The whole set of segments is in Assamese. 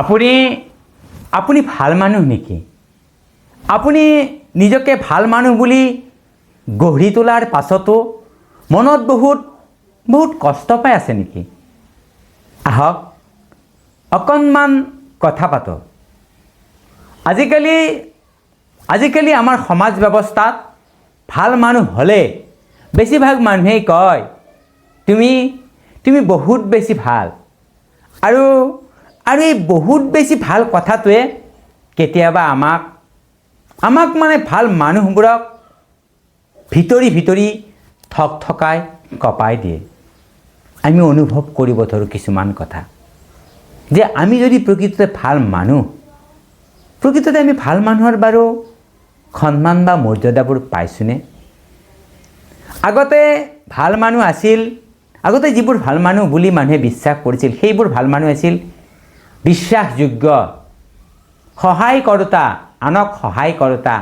আপুনি আপুনি ভাল মানুহ নেকি? আপুনি নিজকে ভাল মানুহ বুলি গঢ়ি তোলাৰ পাছতো মনত বহুত কষ্ট পাই আছে নেকি? আহক অকণমান কথা পাতক। আজিকালি আমাৰ সমাজ ব্যৱস্থাত ভাল মানুহ হ'লে বেছিভাগ মানুহেই কয় তুমি বহুত বেছি ভাল। আৰু এই বহুত বেছি ভাল কথাটোৱে কেতিয়াবা আমাক মানে ভাল মানুহবোৰক ভিতৰি থকাই কঁপাই দিয়ে। আমি অনুভৱ কৰিব ধৰোঁ কিছুমান কথা যে আমি যদি প্ৰকৃততে ভাল মানুহ, প্ৰকৃততে আমি ভাল মানুহৰ বাৰু সন্মান বা মৰ্যাদাবোৰ পাইছোনে? আগতে ভাল মানুহ আছিল, আগতে যিবোৰ ভাল মানুহ বুলি মানুহে বিশ্বাস কৰিছিল সেইবোৰ ভাল মানুহ আছিল বিশ্বাসযোগ্য, সহায় কৰোঁতা, আনক সহায় কৰোঁতা,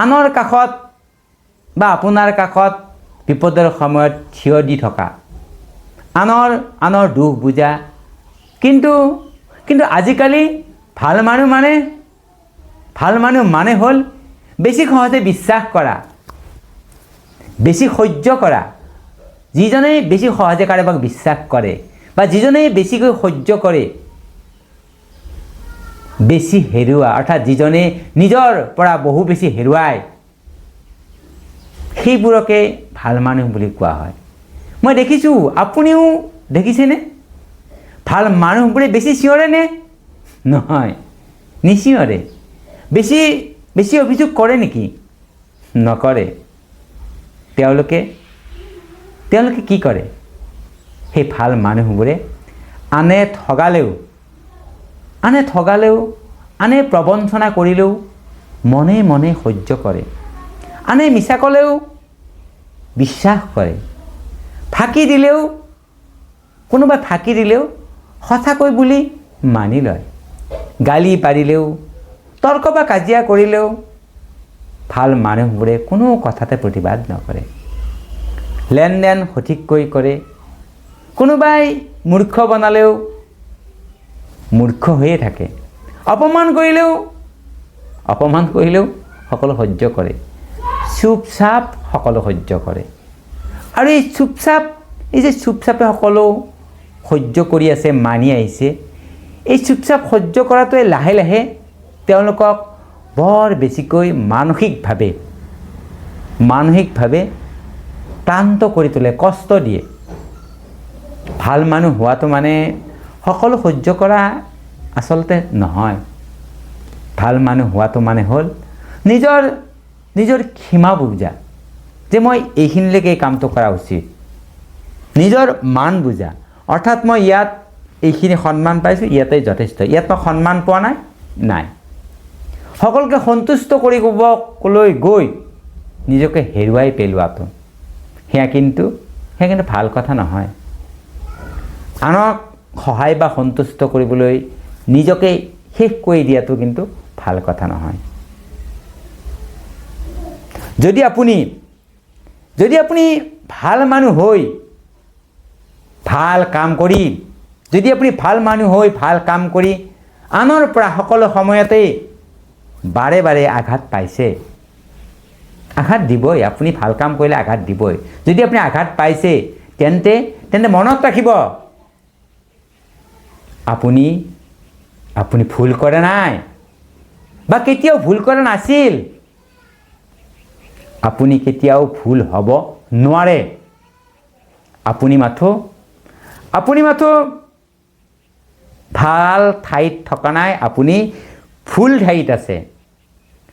আনৰ কাষত বা আপোনাৰ কাষত বিপদৰ সময়ত থিয় দি থকা, আনৰ দুখ বুজা। কিন্তু আজিকালি ভাল মানুহ মানে হ'ল বেছি সহজে বিশ্বাস কৰা, বেছি সহ্য কৰা। যিজনেই বেছি সহজে কাৰোবাক বিশ্বাস কৰে বা যিজনেই বেছিকৈ সহ্য কৰে, বেছি হেৰুৱা, অৰ্থাৎ যিজনে নিজৰ পৰা বহু বেছি হেৰুৱায়, সেইবোৰকে ভাল মানুহ বুলি কোৱা হয়। মই দেখিছোঁ, আপুনিও দেখিছেনে? ভাল মানুহবোৰে বেছি চিঞৰে নে? নহয়, নিচিঞৰে। বেছি অভিযোগ কৰে নেকি? নকৰে। তেওঁলোকে কি কৰে? সেই ভাল মানুহবোৰে আনে ঠগালেও, আনে প্ৰবঞ্চনা কৰিলেও মনে মনে সহ্য কৰে। আনে মিছা ক'লেও বিশ্বাস কৰে। কোনোবাই ফাঁকি দিলেও সঁচাকৈ বুলি মানি লয়। গালি পাৰিলেও, তৰ্ক বা কাজিয়া কৰিলেও ভাল মানুহবোৰে কোনো কথাতে প্ৰতিবাদ নকৰে। লেনদেন সঠিককৈ কৰে। কোনোবাই মূৰ্খ বনালেও মূৰ্খ হৈয়ে থাকে। অপমান কৰিলেও সকলো সহ্য কৰে। চুপচাপ সকলো সহ্য কৰে। আৰু এই চুপচাপে সকলো সহ্য কৰি আছে, মানি আহিছে। এই চুপচাপ সহ্য কৰাটোৱে লাহে লাহে তেওঁলোকক বৰ বেছিকৈ মানসিকভাৱে ক্লান্ত কৰি তোলে, কষ্ট দিয়ে। ভাল মানুহ হোৱাটো মানে সকলো সহ্য কৰা আচলতে নহয়। ভাল মানুহ হোৱাটো মানে হ'ল নিজৰ সীমা বুজা, যে মই এইখিনিলৈকে এই কামটো কৰা উচিত। নিজৰ মান বুজা, অৰ্থাৎ মই ইয়াত এইখিনি সন্মান পাইছোঁ, ইয়াতে যথেষ্ট। ইয়াত মই সন্মান পোৱা নাই। সকলোকে সন্তুষ্ট কৰিবলৈ গৈ নিজকে হেৰুৱাই পেলোৱাটো, সেয়া কিন্তু ভাল কথা নহয়। আনক সহায় বা সন্তুষ্ট কৰিবলৈ নিজকে শেষ কৰি দিয়াটো কিন্তু ভাল কথা নহয়। যদি আপুনি ভাল মানুহ হৈ ভাল কাম কৰি আনৰ পৰা সকলো সময়তে বাৰে আঘাত পাইছে, আঘাত দিবই। আপুনি ভাল কাম কৰিলে আঘাত দিবই। যদি আপুনি আঘাত পাইছে, তেন্তে মনত ৰাখিব, আপুনি ভুল কৰা নাই বা কেতিয়াও ভুল কৰা নাছিল। আপুনি কেতিয়াও ভুল হ'ব নোৱাৰে। আপুনি মাথো ভাল ঠাইত থকা নাই, আপুনি ভুল ঠাইত আছে।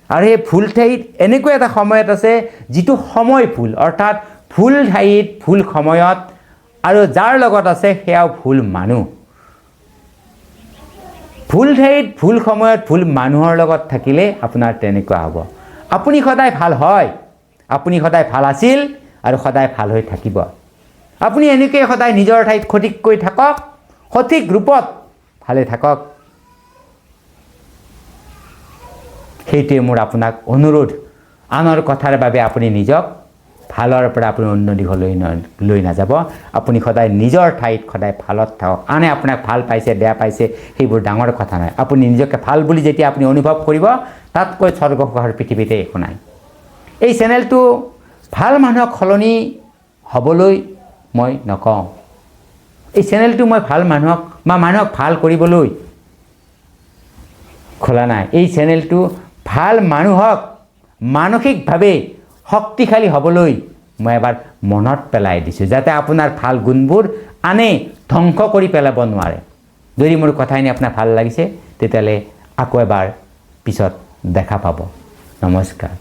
আৰু সেই ভুল ঠাইত এনেকুৱা এটা সময়ত আছে যিটো সময় ভুল, অৰ্থাৎ ভুল ঠাইত ভুল সময়ত, আৰু যাৰ লগত আছে সেয়াও ভুল মানুহ। ভুল ঠাইত ভুল সময়ত ভুল মানুহৰ লগত থাকিলে আপোনাৰ তেনেকুৱা হ'ব। আপুনি সদায় ভাল হয়, আপুনি সদায় ভাল আছিল আৰু সদায় ভাল হৈ থাকিব। আপুনি এনেকৈ সদায় নিজৰ ঠাইত সঠিককৈ থাকক, সঠিক ৰূপত ভালে থাকক। সেইটোৱে মোৰ আপোনাক অনুৰোধ। আনৰ কথাৰ বাবে আপুনি নিজক ভালৰ পৰা আপুনি অন্য দিশলৈ লৈ নাযাব। আপুনি সদায় নিজৰ ঠাইত সদায় ভালত থাকক। আনে আপোনাক ভাল পাইছে বেয়া পাইছে সেইবোৰ ডাঙৰ কথা নহয়। আপুনি নিজকে ভাল বুলি যেতিয়া আপুনি অনুভৱ কৰিব, তাতকৈ স্বৰ্গ সুখৰ পৃথিৱীতে একো নাই। এই চেনেলটো ভাল মানুহক সলনি হ'বলৈ মই নকওঁ। এই চেনেলটো মই ভাল মানুহক বা মানুহক ভাল কৰিবলৈ খোলা নাই। এই চেনেলটো ভাল মানুহক মানসিকভাৱে শক্তিশালী হ'বলৈ মই এবাৰ মনত পেলাই দিছোঁ, যাতে আপোনাৰ ভাল গুণবোৰ আনে ধ্বংস কৰি পেলাব নোৱাৰে। যদি মোৰ কথাখিনি আপোনাৰ ভাল লাগিছে, তেতিয়াহ'লে আকৌ এবাৰ পিছত দেখা পাব। নমস্কাৰ।